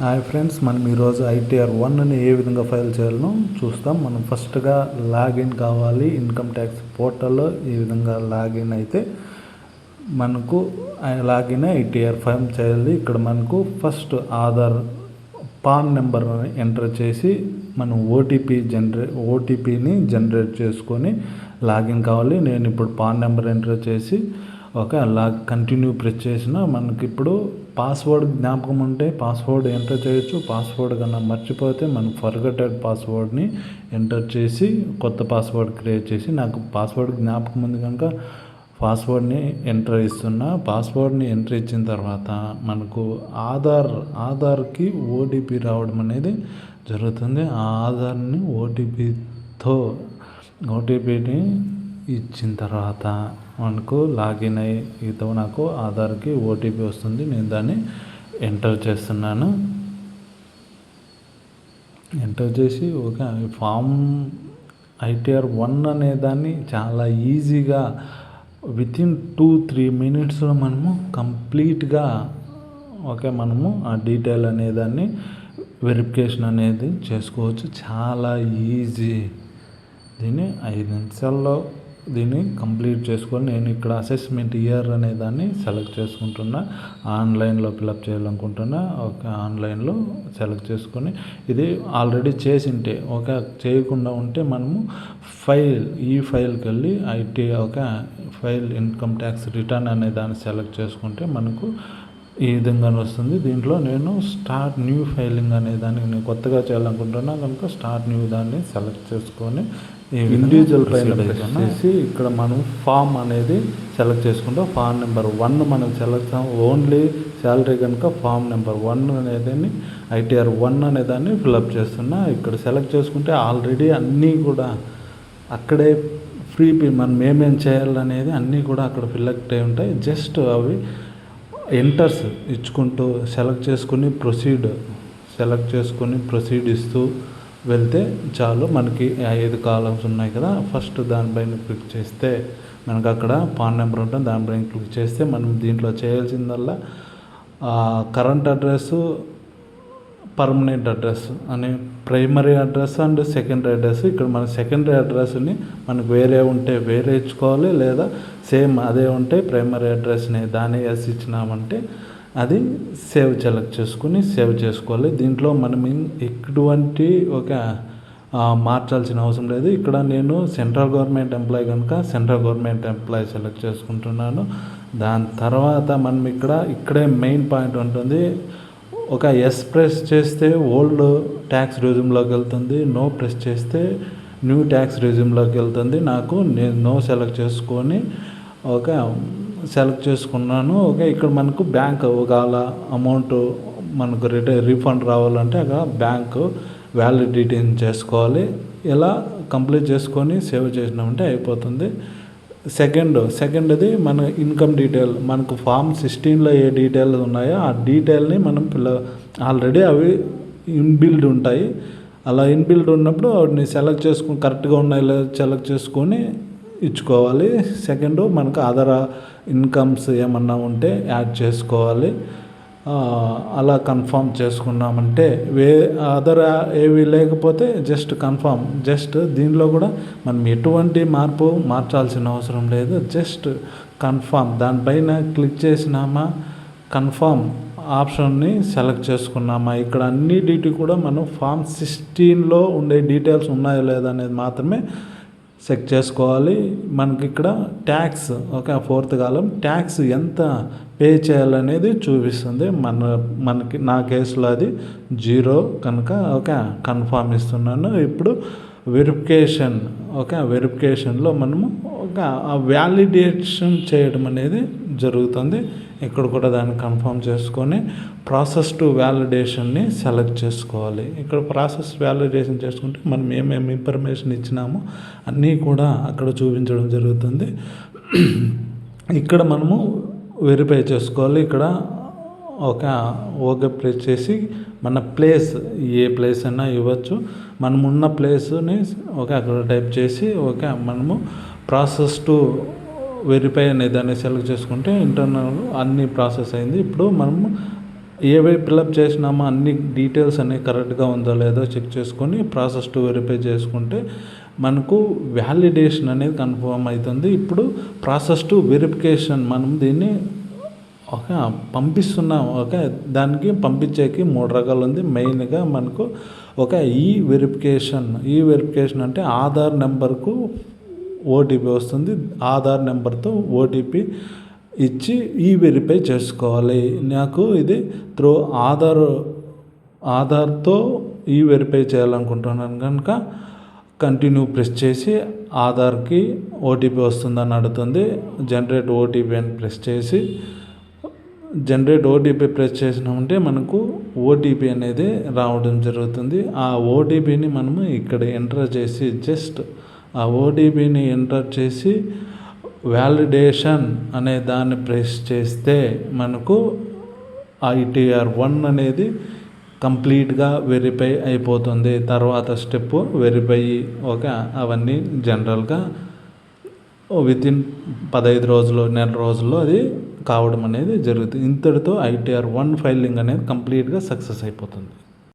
Hi friends, మనం ఈరోజు ITR 1ని ఏ విధంగా ఫైల్ చేయాలనో చూస్తాం. మనం ఫస్ట్గా లాగిన్ కావాలి. ఇన్కమ్ ట్యాక్స్ పోర్టల్లో ఈ విధంగా లాగిన్ అయితే మనకు లాగిన్ ఐటీఆర్ ఫైల్ చేయాలి. ఇక్కడ మనకు first Aadhaar pan number enter చేసి మనం ఓటీపీని జనరేట్ చేసుకొని లాగిన్ కావాలి. నేను ఇప్పుడు పాన్ నెంబర్ ఎంటర్ చేసి కంటిన్యూ ప్రెస్ చేసిన మనకి ఇప్పుడు పాస్వర్డ్ జ్ఞాపకం ఉంటే పాస్వర్డ్ ఎంటర్ చేయొచ్చు. పాస్వర్డ్ కన్నా మర్చిపోతే మనం ఫర్గటెడ్ పాస్వర్డ్ని ఎంటర్ చేసి కొత్త పాస్వర్డ్ క్రియేట్ చేసి, నాకు పాస్వర్డ్ జ్ఞాపకం ఉంది కనుక పాస్వర్డ్ని ఎంటర్ ఇస్తున్నా. పాస్వర్డ్ని ఎంటర్ ఇచ్చిన తర్వాత మనకు ఆధార్కి ఓటీపీ రావడం అనేది జరుగుతుంది. ఆ ఆధార్ని ఓటీపీని ఇచ్చిన తర్వాత మనకు లాగిన్ అయ్యితో నాకు ఆధార్కి ఓటీపీ వస్తుంది. నేను దాన్ని ఎంటర్ చేస్తున్నాను. ఎంటర్ చేసి ఫామ్ ఐటీఆర్ 1 అనే దాన్ని చాలా ఈజీగా వితిన్ 2-3 మినిట్స్లో మనము కంప్లీట్గా మనము ఆ డీటెయిల్ అనేదాన్ని వెరిఫికేషన్ అనేది చేసుకోవచ్చు. చాలా ఈజీ. దీన్ని 5 నిమిషాల్లో దీన్ని కంప్లీట్ చేసుకొని నేను ఇక్కడ అసెస్మెంట్ ఇయర్ అనే దాన్ని సెలెక్ట్ చేసుకుంటున్నా. ఆన్లైన్లో ఫిలప్ చేయాలనుకుంటున్నా. ఆన్లైన్లో సెలెక్ట్ చేసుకొని ఇది ఆల్రెడీ చేసింటే చేయకుండా ఉంటే మనము ఈ ఫైల్కి వెళ్ళి ఫైల్ ఇన్కమ్ ట్యాక్స్ రిటర్న్ అనే దాన్ని సెలెక్ట్ చేసుకుంటే మనకు ఈ విధంగా వస్తుంది. దీంట్లో నేను స్టార్ట్ న్యూ ఫైలింగ్ అనే దాన్ని నేను కొత్తగా చేయాలనుకుంటున్నా కనుక స్టార్ట్ న్యూ దాన్ని సెలెక్ట్ చేసుకొని ఇండివిజువల్ పైన చేసి ఇక్కడ మనం ఫామ్ అనేది సెలెక్ట్ చేసుకుంటాం. ఫామ్ నెంబర్ 1 మనం సెలెక్ట్ ఓన్లీ శాలరీ కనుక ఫామ్ నెంబర్ 1 అనేదాన్ని ఐటీఆర్ 1 అనేదాన్ని ఫిలప్ చేస్తున్నా. ఇక్కడ సెలెక్ట్ చేసుకుంటే ఆల్రెడీ అన్నీ కూడా అక్కడే మనం ఏమేం చేయాలనేది అన్నీ కూడా అక్కడ ఫిలెక్ట్ అయి ఉంటాయి. జస్ట్ అవి ఎంటర్స్ ఇచ్చుకుంటూ సెలెక్ట్ చేసుకుని ప్రొసీడ్ ఇస్తూ వెళ్తే చాలు. మనకి 5 కాలమ్స్ ఉన్నాయి కదా, ఫస్ట్ దానిపైన క్లిక్ చేస్తే మనకు అక్కడ పాన్ నెంబర్ ఉంటుంది. దానిపైన క్లిక్ చేస్తే మనం దీంట్లో చేయాల్సిందల్లా కరెంట్ అడ్రస్, పర్మనెంట్ అడ్రస్ అనే primary address and secondary address. ఇక్కడ మన సెకండరీ అడ్రస్ని మనకు వేరే ఉంటే వేరే ఇచ్చుకోవాలి, లేదా సేమ్ అదే ఉంటే ప్రైమరీ అడ్రస్ని దాన్ని ఇచ్చినామంటే అది సెలెక్ట్ చేసుకుని సేవ్ చేసుకోవాలి. దీంట్లో మనం ఎటువంటి మార్చాల్సిన అవసరం లేదు. ఇక్కడ నేను సెంట్రల్ గవర్నమెంట్ ఎంప్లాయీ కనుక సెంట్రల్ గవర్నమెంట్ ఎంప్లాయీ సెలెక్ట్ చేసుకుంటున్నాను. దాని తర్వాత మనం ఇక్కడే మెయిన్ పాయింట్ ఉంటుంది. ఎస్ ప్రెస్ చేస్తే ఓల్డ్ ట్యాక్స్ రెజ్యూమ్లోకి వెళ్తుంది. నో ప్రెస్ చేస్తే న్యూ ట్యాక్స్ రెజ్యూమ్లోకి వెళ్తుంది. నేను నో సెలెక్ట్ చేసుకొని సెలెక్ట్ చేసుకున్నాను. ఇక్కడ మనకు బ్యాంక్ అమౌంట్ మనకు రీఫండ్ రావాలంటే బ్యాంకు వ్యాలిడిటీ చేసుకోవాలి. ఇలా కంప్లీట్ చేసుకొని సేవ్ చేసినామంటే అయిపోతుంది. సెకండ్ది మన ఇన్కమ్ డీటెయిల్. మనకు ఫామ్ 16లో ఏ డీటెయిల్ ఉన్నాయో ఆ డీటెయిల్ని మనం ఆల్రెడీ అవి ఇన్బిల్డ్ ఉంటాయి. అలా ఇన్బిల్డ్ ఉన్నప్పుడు వాటిని సెలెక్ట్ చేసుకుని కరెక్ట్గా ఉన్నాయి సెలెక్ట్ చేసుకొని ఇచ్చుకోవాలి. సెకండ్ మనకు అదర్ ఇన్కమ్స్ ఏమన్నా ఉంటే యాడ్ చేసుకోవాలి. అలా కన్ఫర్మ్ చేసుకున్నామంటే అదర్ ఏవి లేకపోతే జస్ట్ కన్ఫర్మ్. దీనిలో కూడా మనం ఎటువంటి మార్చాల్సిన అవసరం లేదు. జస్ట్ కన్ఫర్మ్ దానిపైన క్లిక్ చేసినామా, కన్ఫర్మ్ ఆప్షన్ని సెలెక్ట్ చేసుకున్నామా. ఇక్కడ అన్నిటి కూడా మనం ఫామ్ 16లో ఉండే డీటెయిల్స్ ఉన్నాయో లేదా అనేది మాత్రమే చెక్ చేసుకోవాలి. మనకి ఇక్కడ ట్యాక్స్ 4th కాలం ట్యాక్స్ ఎంత పే చేయాలనేది చూపిస్తుంది. మనకి నా కేసులో అది 0 కనుక కన్ఫర్మ్ ఇస్తున్నాను. ఇప్పుడు వెరిఫికేషన్లో మనము వ్యాలిడేషన్ చేయడం అనేది జరుగుతుంది. ఇక్కడ కూడా దాన్ని కన్ఫర్మ్ చేసుకొని ప్రాసెస్ టు వ్యాలిడేషన్ని సెలెక్ట్ చేసుకోవాలి. ఇక్కడ ప్రాసెస్ వ్యాలిడేషన్ చేసుకుంటే మనం ఏమేమి ఇన్ఫర్మేషన్ ఇచ్చినామో అన్నీ కూడా అక్కడ చూపించడం జరుగుతుంది. ఇక్కడ మనము వెరిఫై చేసుకోవాలి. ఇక్కడ ఓకే ప్రెస్ చేసి మన ప్లేస్ ఏ ప్లేస్ అయినా ఇవ్వచ్చు. మనం ఉన్న ప్లేస్ని అక్కడ టైప్ చేసి మనము ప్రాసెస్ టు వెరిఫై అనే దాన్ని సెలెక్ట్ చేసుకుంటే ఇంటర్నల్ అన్ని ప్రాసెస్ అయింది. ఇప్పుడు మనము ఏవై ఫిలప్ చేసినామో అన్ని డీటెయిల్స్ అన్నీ కరెక్ట్గా ఉందో లేదో చెక్ చేసుకొని ప్రాసెస్ టు వెరిఫై చేసుకుంటే మనకు వ్యాలిడేషన్ అనేది కన్ఫర్మ్ అవుతుంది. ఇప్పుడు ప్రాసెస్ టు వెరిఫికేషన్ మనం దీన్ని పంపిస్తున్నాం. దానికి పంపించేకి 3 రకాలు ఉంది. మెయిన్గా మనకు ఈ వెరిఫికేషన్ అంటే ఆధార్ నెంబర్కు ఓటీపీ వస్తుంది. ఆధార్ నెంబర్తో ఓటీపీ ఇచ్చి వెరిఫై చేసుకోవాలి. నాకు ఇది త్రూ ఆధార్తో వెరిఫై చేయాలనుకుంటున్నాను కనుక కంటిన్యూ ప్రెస్ చేసి ఆధార్కి ఓటీపీ వస్తుందని అడుగుతుంది. జనరేట్ ఓటీపీ అని ప్రెస్ చేసి జనరేట్ ఓటీపీ ప్రెస్ చేసినామంటే మనకు ఓటీపీ అనేది రావడం జరుగుతుంది. ఆ ఓటీపీని మనము ఇక్కడ ఎంటర్ చేసి జస్ట్ ఆ ఓటీపీని ఎంటర్ చేసి వ్యాలిడేషన్ అనే దాన్ని ప్రెస్ చేస్తే మనకు ITR 1 అనేది కంప్లీట్గా వెరిఫై అయిపోతుంది. తర్వాత స్టెప్ వెరిఫై అవన్నీ జనరల్గా వితిన్ 15 రోజులు, నెల రోజుల్లో అది కావడం అనేది జరుగుతుంది. ఇంతటితో ITR 1 ఫైలింగ్ అనేది కంప్లీట్గా సక్సెస్ అయిపోతుంది.